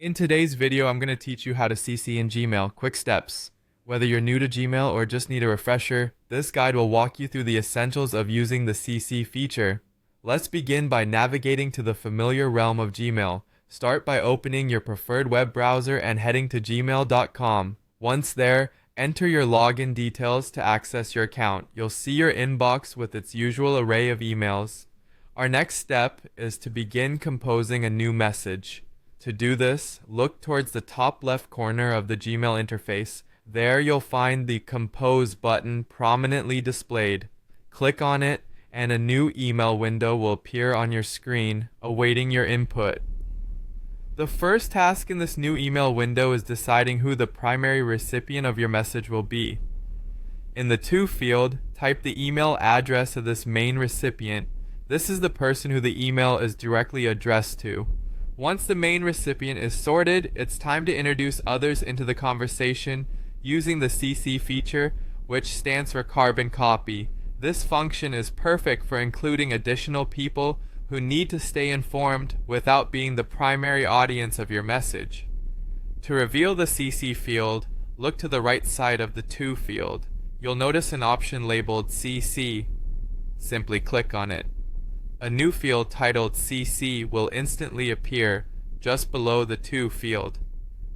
In today's video, I'm going to teach you how to CC in Gmail. Quick steps. Whether you're new to Gmail or just need a refresher, this guide will walk you through the essentials of using the CC feature. Let's begin by navigating to the familiar realm of Gmail. Start by opening your preferred web browser and heading to gmail.com. Once there, enter your login details to access your account. You'll see your inbox with its usual array of emails. Our next step is to begin composing a new message. To do this, look towards the top left corner of the Gmail interface. There you'll find the Compose button prominently displayed. Click on it, and a new email window will appear on your screen, awaiting your input. The first task in this new email window is deciding who the primary recipient of your message will be. In the To field, type the email address of this main recipient. This is the person who the email is directly addressed to. Once the main recipient is sorted, it's time to introduce others into the conversation using the CC feature, which stands for carbon copy. This function is perfect for including additional people who need to stay informed without being the primary audience of your message. To reveal the CC field, look to the right side of the To field. You'll notice an option labeled CC. Simply click on it. A new field titled CC will instantly appear just below the To field.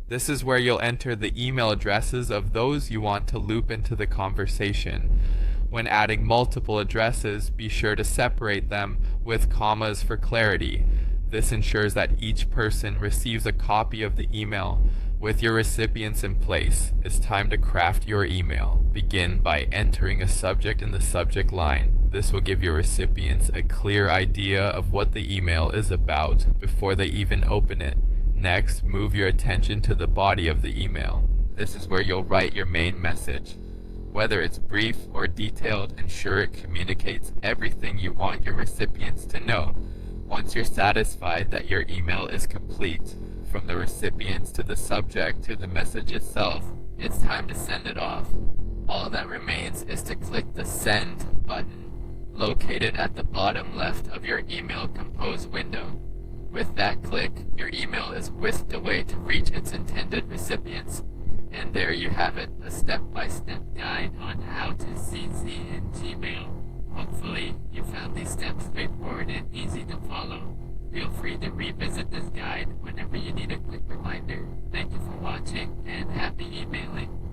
This is where you'll enter the email addresses of those you want to loop into the conversation. When adding multiple addresses, be sure to separate them with commas for clarity. This ensures that each person receives a copy of the email. With your recipients in place, it's time to craft your email. Begin by entering a subject in the subject line. This will give your recipients a clear idea of what the email is about before they even open it. Next, move your attention to the body of the email. This is where you'll write your main message. Whether it's brief or detailed, ensure it communicates everything you want your recipients to know. Once you're satisfied that your email is complete, from the recipients to the subject to the message itself, it's time to send it off. All that remains is to click the Send button, located at the bottom left of your email compose window. With that click, your email is whisked away to reach its intended recipients. And there you have it, a step-by-step guide on how to CC in Gmail. Hopefully, you found these steps straightforward and easy to follow. Feel free to revisit this guide whenever you need a quick reminder. Thank you for watching, and happy emailing.